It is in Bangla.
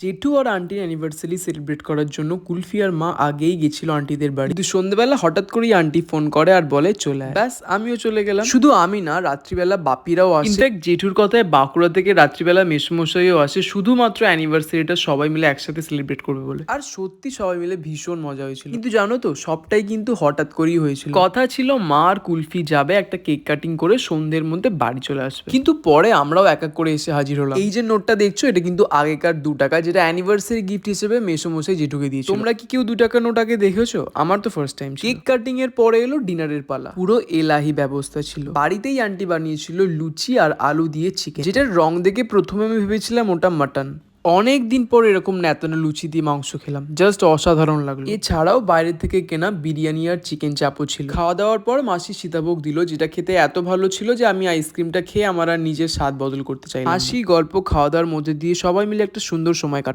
জেঠু আর আন্টির অ্যানিভার্সারি সেলিব্রেট করার জন্য কুলফি আর মা আগেই গেছিল আন্টিদের বাড়ি। কিন্তু সন্ধ্যেবেলা হঠাৎ করেই আন্টি ফোন করে আর বলে চলে আয়। ব্যাস আমিও চলে গেলাম। শুধু আমি না, রাত্রিবেলা বাপিরাও আসে। ইনফ্যাক্ট জেঠুর কথায় বাঁকুড়া থেকে রাত্রিবেলা মেসোমশাইও আসে শুধুমাত্র অ্যানিভার্সারিটা সবাই মিলে একসাথে সেলিব্রেট করবে বলে। আর সত্যি সবাই মিলে ভীষণ মজা হয়েছিল। কিন্তু জানো তো, সবটাই কিন্তু হঠাৎ করেই হয়েছিল। কথা ছিল মা আর কুলফি যাবে একটা কেক কাটিং করে সন্ধ্যের মধ্যে বাড়ি চলে আসবে, কিন্তু পরে আমরাও এক এক করে এসে হাজির হলাম। এই যে নোটটা দেখছো, এটা কিন্তু আগেকার 2 টাকা, যেটা অ্যানিভার্সারি গিফট হিসেবে মেসোমশাই জেঠুকে দিয়েছিল। তোমরা কি কেউ 2 টাকা নোট আগে দেখেছো? আমার তো ফার্স্ট টাইম। কেক কাটিং এর পরে এলো ডিনারের পালা। পুরো এলাহি ব্যবস্থা ছিল। বাড়িতেই আন্টি বানিয়েছিল লুচি আর আলু দিয়ে চিকেন, যেটার রং দেখে প্রথমে আমি ভেবেছিলাম ওটা মাটন। অনেক দিন পর এরকম ন্যাতানো লুচি দিয়ে মাংস খেলাম, জাস্ট অসাধারণ লাগলো। এছাড়াও বাইরে থেকে কেনা বিরিয়ানি আর চিকেন চাপও ছিল। খাওয়া দাওয়ার পর মাসি সীতাভোগ দিল, যেটা খেতে এত ভালো ছিল যে আমি আইসক্রিমটা খেয়ে আমার আর নিজের স্বাদ বদল করতে চাই। হাসি, গল্প, খাওয়া দাওয়ার মধ্যে দিয়ে সবাই মিলে একটা সুন্দর সময় কাটানো।